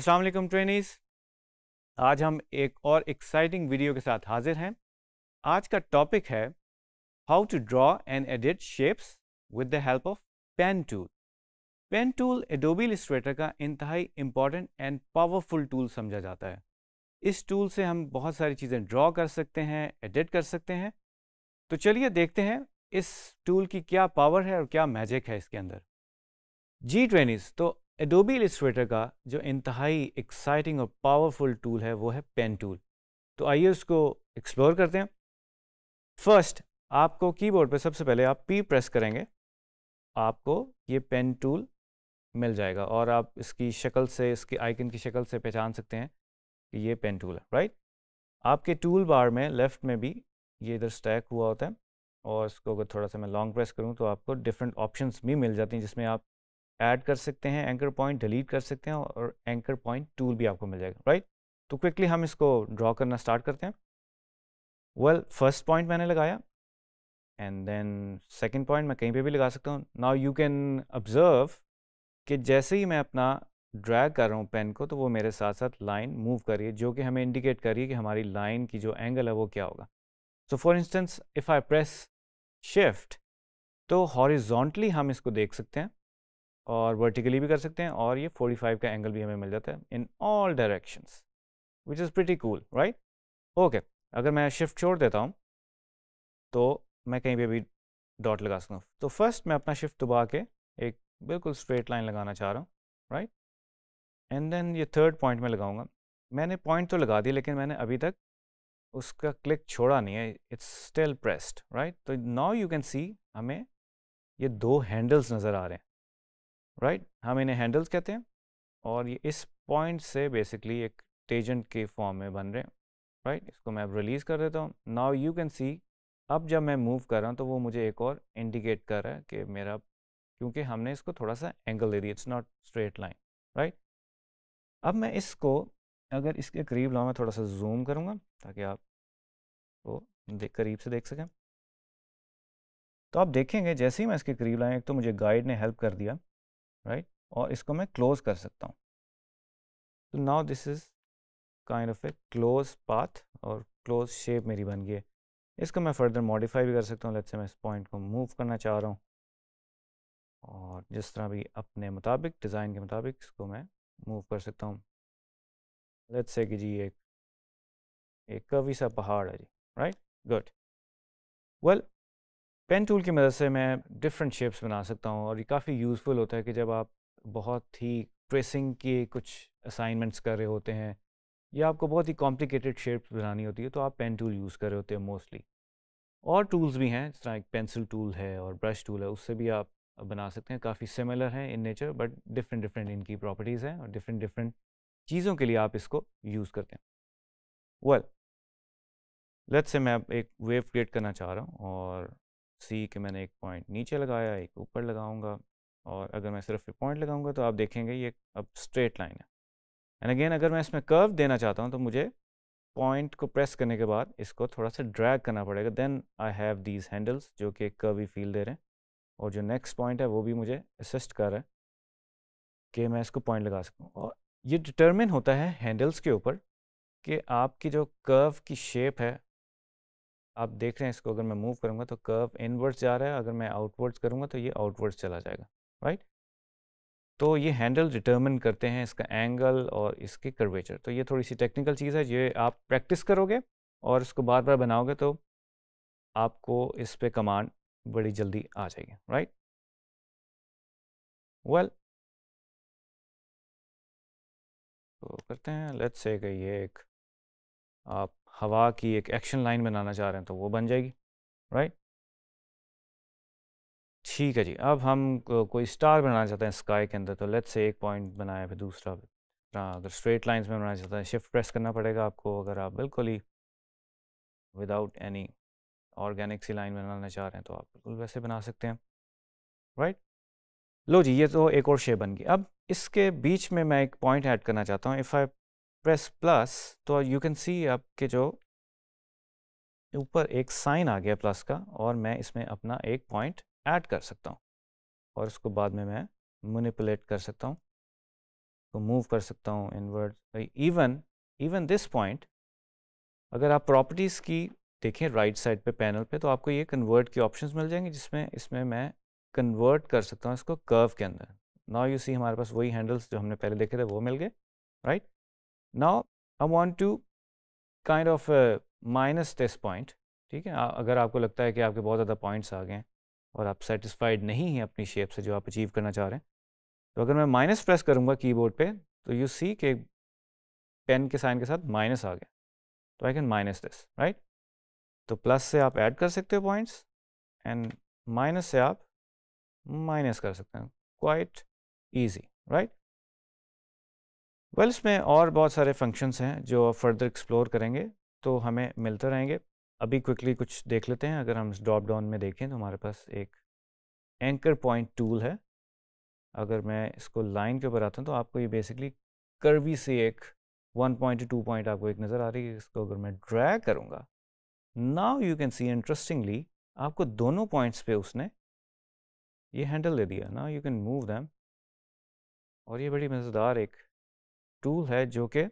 अस्सलाम वालेकुम ट्रेनीज़। आज हम एक और एक्साइटिंग वीडियो के साथ हाजिर हैं। आज का टॉपिक है how to draw and edit shapes with the help of pen tool. Pen tool Adobe Illustrator का इंतहाई इम्पॉर्टेंट एंड पावरफुल टूल समझा जाता है। इस टूल से हम बहुत सारी चीज़ें ड्रॉ कर सकते हैं, एडिट कर सकते हैं। तो चलिए देखते हैं इस टूल की क्या पावर है और क्या मैजिक है इसके अंदर। जी ट्रेनीज़, तो एडोबी इलस्ट्रेटर का जो इंतहाई एक्साइटिंग और पावरफुल टूल है वो है पेन टूल। तो आइए उसको एक्सप्लोर करते हैं। फर्स्ट, आपको कीबोर्ड पे सबसे पहले आप पी प्रेस करेंगे, आपको ये पेन टूल मिल जाएगा और आप इसकी शक्ल से, इसके आइकन की शक्ल से पहचान सकते हैं कि ये पेन टूल है, राइट। आपके टूल बार में लेफ्ट में भी ये इधर स्टैक हुआ होता है और इसको अगर थोड़ा सा मैं लॉन्ग प्रेस करूँ तो आपको डिफरेंट ऑप्शंस भी मिल जाती हैं जिसमें आप ऐड कर सकते हैं, एंकर पॉइंट डिलीट कर सकते हैं और एंकर पॉइंट टूल भी आपको मिल जाएगा, राइट। तो क्विकली हम इसको ड्रॉ करना स्टार्ट करते हैं। फर्स्ट पॉइंट मैंने लगाया एंड देन सेकंड पॉइंट मैं कहीं पे भी लगा सकता हूँ। नाउ यू कैन ऑब्जर्व कि जैसे ही मैं अपना ड्रैग कर रहा हूँ पेन को तो वो मेरे साथ साथ लाइन मूव कर रही है, जो कि हमें इंडिकेट कर रही है कि हमारी लाइन की जो एंगल है वो क्या होगा। So for instance if I press shift तो हॉरिजॉन्टली हम इसको देख सकते हैं और वर्टिकली भी कर सकते हैं और ये 45 का एंगल भी हमें मिल जाता है in all directions, which is pretty cool, right. Okay, अगर मैं शिफ्ट छोड़ देता हूँ तो मैं कहीं पे भी डॉट लगा सकता हूँ। तो फर्स्ट मैं अपना शिफ्ट दबा के एक बिल्कुल स्ट्रेट लाइन लगाना चाह रहा हूँ, राइट। एंड देन ये थर्ड पॉइंट में लगाऊंगा। मैंने पॉइंट तो लगा दिया लेकिन मैंने अभी तक उसका क्लिक छोड़ा नहीं है, इट्स स्टिल प्रेस्ड, राइट। तो नाउ यू कैन सी हमें ये दो हैंडल्स नज़र आ रहे हैं, राइट। हम इन्हें हैंडल्स कहते हैं और ये इस पॉइंट से बेसिकली एक टेजेंट के फॉर्म में बन रहे हैं, राइट। इसको मैं अब रिलीज़ कर देता हूँ। नाउ यू कैन सी अब जब मैं मूव कर रहा हूँ तो वो मुझे एक और इंडिकेट कर रहा है कि मेरा, क्योंकि हमने इसको थोड़ा सा एंगल दे दिया, it's not straight line, right. अब मैं इसको अगर इसके करीब लाऊँ, मैं थोड़ा सा जूम करूँगा ताकि आप वो करीब से देख सकें। तो आप देखेंगे जैसे ही मैं इसके करीब लाया, एक तो मुझे गाइड ने हेल्प कर दिया, राइट, और इसको मैं क्लोज कर सकता हूँ। तो now this is kind of A close path और क्लोज शेप मेरी बन गई है। इसको मैं फर्दर मॉडिफाई भी कर सकता हूँ। लेट्स से मैं इस पॉइंट को मूव करना चाह रहा हूँ और जिस तरह भी अपने मुताबिक, डिज़ाइन के मुताबिक इसको मैं मूव कर सकता हूँ। लेट्स से कि जी एक कर्वी सा पहाड़ है जी, right, good. Well, pen tool की मदद से मैं डिफरेंट शेप्स बना सकता हूँ और ये काफ़ी यूज़फुल होता है कि जब आप बहुत ही ट्रेसिंग की कुछ असाइनमेंट्स कर रहे होते हैं या आपको बहुत ही कॉम्प्लिकेटेड शेप्स बनानी होती है तो आप पेन टूल यूज़ कर रहे होते हैं मोस्टली। और टूल्स भी हैं, जिस तरह एक पेंसिल टूल है और ब्रश टूल है, उससे भी आप बना सकते हैं। काफ़ी सिमिलर हैं in nature but different different इनकी प्रॉपर्टीज़ हैं और डिफरेंट डिफरेंट चीज़ों के लिए आप इसको यूज़ करते हैं। वेल, लेट्स से मैं अब एक वेव क्रिएट करना चाह रहा हूँ और सी कि मैंने एक पॉइंट नीचे लगाया, एक ऊपर लगाऊंगा और अगर मैं सिर्फ एक पॉइंट लगाऊंगा तो आप देखेंगे ये अब स्ट्रेट लाइन है। एंड अगेन अगर मैं इसमें कर्व देना चाहता हूँ तो मुझे पॉइंट को प्रेस करने के बाद इसको थोड़ा सा ड्रैग करना पड़ेगा। Then I have these handles जो कि एक कर्वी फील दे रहे हैं और जो नेक्स्ट पॉइंट है वो भी मुझे असिस्ट कर रहा है कि मैं इसको पॉइंट लगा सकूँ। और ये डिटर्मिन होता है हैंडल्स के ऊपर कि आपकी जो कर्व की शेप है, आप देख रहे हैं इसको अगर मैं मूव करूँगा तो कर्व इनवर्ड्स जा रहा है, अगर मैं आउटवर्ड्स करूँगा तो ये आउटवर्ड्स चला जाएगा, राइट। तो ये हैंडल डिटर्मिन करते हैं इसका एंगल और इसकी कर्वेचर। तो ये थोड़ी सी टेक्निकल चीज़ है, ये आप प्रैक्टिस करोगे और इसको बार बार बनाओगे तो आपको इस पे कमांड बड़ी जल्दी आ जाएगी, राइट। वेल, तो करते हैं। लेट्स से कि ये एक आप हवा की एक एक्शन लाइन बनाना चाह रहे हैं तो वो बन जाएगी, राइट। ठीक है जी, अब हम कोई स्टार बनाना चाहते हैं स्काई के अंदर तो लेट्स से एक पॉइंट बनाया, फिर दूसरा। अगर स्ट्रेट लाइंस में बनाना चाहते हैं शिफ्ट प्रेस करना पड़ेगा आपको। अगर आप बिल्कुल ही विदाउट एनी ऑर्गेनिक सी लाइन बनाना चाह रहे हैं तो आप बिल्कुल वैसे बना सकते हैं, राइट। लो जी, ये तो एक और शेप बन गई। अब इसके बीच में मैं एक पॉइंट ऐड करना चाहता हूँ। इफ़ आई प्रेस प्लस तो यू कैन सी आपके जो ऊपर एक साइन आ गया प्लस का और मैं इसमें अपना एक पॉइंट ऐड कर सकता हूँ और उसको बाद में मैं मैनिपुलेट कर सकता हूँ इसको मूव कर सकता हूँ इनवर्ड, इवन दिस पॉइंट। अगर आप प्रॉपर्टीज़ की देखें राइट साइड पे पैनल पे, तो आपको ये कन्वर्ट के ऑप्शंस मिल जाएंगे, जिसमें इसमें मैं कन्वर्ट कर सकता हूँ इसको कर्व के अंदर। नाउ यू सी हमारे पास वही हैंडल्स जो हमने पहले देखे थे वो मिल गए, right. Now I want to kind of minus this point, ठीक है। अगर आपको लगता है कि आपके बहुत ज़्यादा पॉइंट्स आ गए हैं और आप सेटिस्फाइड नहीं हैं अपनी शेप से जो आप अचीव करना चाह रहे हैं, तो अगर मैं माइनस प्रेस करूँगा कीबोर्ड पे, तो यू सी कि पेन के साइन के साथ माइनस आ गया, तो I can minus this, right. तो प्लस से आप ऐड कर सकते हो पॉइंट्स एंड माइनस से आप माइनस कर सकते हैं, क्वाइट ईजी, राइट। वेल, इसमें और बहुत सारे फंक्शंस हैं जो फर्दर एक्सप्लोर करेंगे तो हमें मिलते रहेंगे। अभी क्विकली कुछ देख लेते हैं। अगर हम इस ड्रॉप डाउन में देखें तो हमारे पास एक एंकर पॉइंट टूल है। अगर मैं इसको लाइन के ऊपर आता हूँ तो आपको ये बेसिकली कर्वी से एक 1 पॉइंट 2 पॉइंट आपको एक नज़र आ रही है। इसको अगर मैं ड्रैग करूँगा, now you can see interestingly आपको दोनों पॉइंट्स पे उसने ये हैंडल दे दिया। Now you can move them, और ये बड़ी मज़ेदार एक टूल है जो कि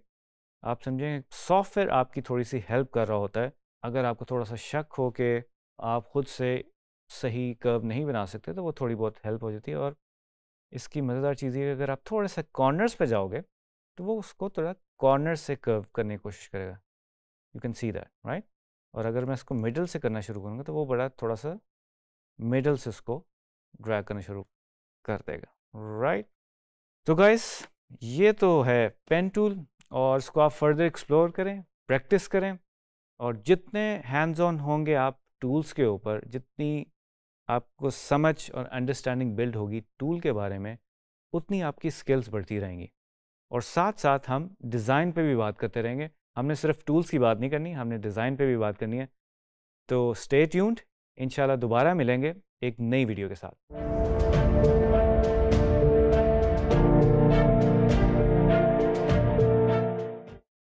आप समझें सॉफ्टवेयर आपकी थोड़ी सी हेल्प कर रहा होता है। अगर आपको थोड़ा सा शक हो कि आप खुद से सही कर्व नहीं बना सकते, तो वो थोड़ी बहुत हेल्प हो जाती है। और इसकी मज़ेदार चीज़ ये है, अगर आप थोड़े से कॉर्नर्स पे जाओगे तो वो उसको थोड़ा कॉर्नर से कर्व करने की कोशिश करेगा। You can see that, right. और अगर मैं इसको मिडल से करना शुरू करूँगा तो वो बड़ा थोड़ा सा मिडल से उसको ड्रैग करना शुरू कर देगा, राइट। तो गाइस, ये तो है पेन टूल, और इसको आप फर्दर एक्सप्लोर करें, प्रैक्टिस करें, और जितने हैंड्स ऑन होंगे आप टूल्स के ऊपर, जितनी आपको समझ और अंडरस्टैंडिंग बिल्ड होगी टूल के बारे में, उतनी आपकी स्किल्स बढ़ती रहेंगी। और साथ साथ हम डिज़ाइन पे भी बात करते रहेंगे। हमने सिर्फ टूल्स की बात नहीं करनी, हमने डिज़ाइन पे भी बात करनी है। तो स्टे ट्यून्ड, इंशाल्लाह दोबारा मिलेंगे एक नई वीडियो के साथ।